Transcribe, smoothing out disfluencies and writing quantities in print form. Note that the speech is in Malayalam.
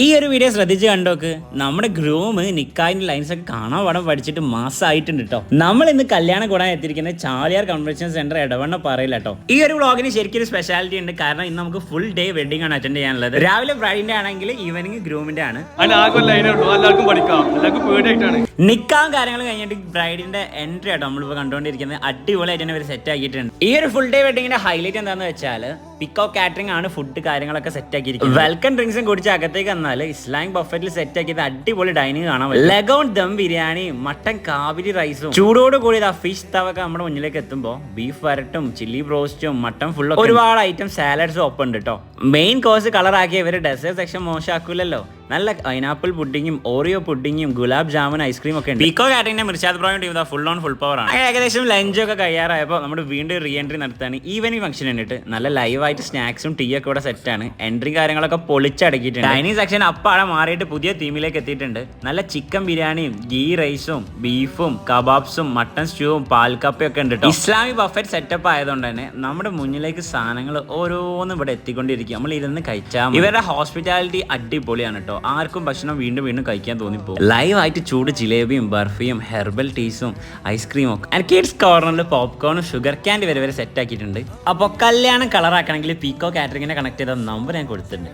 ഈ ഒരു വീഡിയോ ശ്രദ്ധിച്ച് കണ്ടോക്ക്. നമ്മുടെ ഗ്രൂം നിക്കായിന്റെ ലൈൻസ് ഒക്കെ കാണാൻ പടം പഠിച്ചിട്ട് മാസമായിട്ടുണ്ട് കേട്ടോ. നമ്മൾ ഇന്ന് കല്യാണം കൂടാൻ എത്തിയിരിക്കുന്നത് ചാലിയാർ കൺവെൻഷൻ സെന്റർ ഇടവണ്ണ പറയില്ല കേട്ടോ. ഈ ഒരു വ്ളോഗിന് ശരിക്കും ഒരു സ്പെഷ്യാലിറ്റി ഉണ്ട്. കാരണം ഇന്ന് നമുക്ക് ഫുൾ ഡേ വെഡിങ് ആണ് അറ്റൻഡ് ചെയ്യാനുള്ളത്. രാവിലെ ബ്രൈഡിന്റെ ആണെങ്കിൽ ഈവനിങ് ഗ്രൂമിന്റെ ആണ്. നിക്കാവും കാര്യങ്ങളും കഴിഞ്ഞിട്ട് ബ്രൈഡിന്റെ എൻട്രി ആട്ടോ നമ്മളിപ്പോ കണ്ടുകൊണ്ടിരിക്കുന്നത്. അടിപൊളിയായിട്ട് തന്നെ സെറ്റ് ആക്കിയിട്ടുണ്ട്. ഈ ഒരു ഫുൾ ഡേ വെഡിങ്ങിന്റെ ഹൈലൈറ്റ് എന്താണെന്ന് വെച്ചാൽ പിക്കോ കാറ്ററിംഗ് ആണ്. ഫുഡ് കാര്യങ്ങളൊക്കെ സെറ്റ് ആക്കിയിരിക്കുന്നത്. വെൽക്കം ഡ്രിങ്ക്സും കുടിച്ച് അകത്തേക്ക് വന്നാല് ഇസ്ലാമിക് ബഫറ്റിൽ സെറ്റ് ആക്കിയത് അടിപൊളി ഡൈനിങ് കാണാൻ പറ്റും. ലഗോൺ ദം ബിരിയാണിയും മട്ടൻ കാബിരി റൈസും ചൂടോട് കൂടി ഫിഷ് തവൊക്കെ നമ്മുടെ മുന്നിലേക്ക് എത്തുമ്പോൾ ബീഫ് വരട്ടും ചില്ലി ബ്രോസ്റ്റും മട്ടൻ ഫുള്ളും ഒരുപാട് ഐറ്റം സാലഡ്സും ഒപ്പം ഉണ്ട് കേട്ടോ. മെയിൻ കോഴ്സ് കളറാക്കിയ ഇവര് ഡെസേർട്ട് സെക്ഷൻ മോശമാക്കൂലല്ലോ. നല്ല പൈനാപ്പിൾ പുഡിങ്ങും ഓറിയോ പുഡിങ്ങും ഗുലാബ് ജാമുൻ ഐസ്ക്രീം ഒക്കെ ഉണ്ട്. പീക്കോ കാറ്ററിംഗിന്റെ മിർച്ചാദ് ബ്രോയും team full on full power ആണ്. ഏകദേശം ലഞ്ചൊക്കെ കഴിയാറായപ്പോൾ നമ്മൾ വീണ്ടും റീ എൻട്രി നടത്താണ്. ഈവനിങ് ഫംഗ്ഷൻ കണ്ടിട്ട് നല്ല ലൈവായിട്ട് സ്നാക്സും ടീ ഒക്കെ ഇവിടെ സെറ്റ് ആണ്. എൻട്രി കാര്യങ്ങളൊക്കെ പൊളിച്ചടക്കിയിട്ടുണ്ട്. ഡൈനിങ് സെക്ഷൻ അപ്പാടെ മാറിയിട്ട് പുതിയ തീമിലേക്ക് എത്തിയിട്ടുണ്ട്. നല്ല ചിക്കൻ ബിരിയാണിയും ഗീ റൈസും ബീഫും കബാബ്സും മട്ടൻ സ്റ്റൂവും പാൽക്കപ്പയും ഒക്കെ ഉണ്ട്. ഇസ്ലാമിക് ബഫറ്റ് സെറ്റപ്പ് ആയതുകൊണ്ട് തന്നെ നമ്മുടെ മുന്നിലേക്ക് സാധനങ്ങൾ ഓരോന്നും ഇവിടെ എത്തിക്കൊണ്ടിരിക്കും. നമ്മൾ ഇരുന്ന് കഴിച്ചാൽ ഇവരുടെ ഹോസ്പിറ്റാലിറ്റി അടിപൊളിയാണ് കേട്ടോ. ആർക്കും ഭക്ഷണം വീണ്ടും വീണ്ടും കഴിക്കാൻ തോന്നിപ്പോ. ലൈവ് ആയിട്ട് ചൂട് ജിലേബിയും ബർഫിയും ഹെർബൽ ടീസും ഐസ്ക്രീമും ഒക്കെ. കിഡ്സ് കോർണറിൽ പോപ്കോണും ഷുഗർ ക്യാൻഡി വരെ സെറ്റ് ആക്കിയിട്ടുണ്ട്. അപ്പോൾ കല്യാണം കളറാക്കണമെങ്കിൽ പീക്കോ കാറ്ററിംഗിനെ കണക്ട് ചെയ്ത നമ്പർ ഞാൻ കൊടുത്തിട്ടുണ്ട്.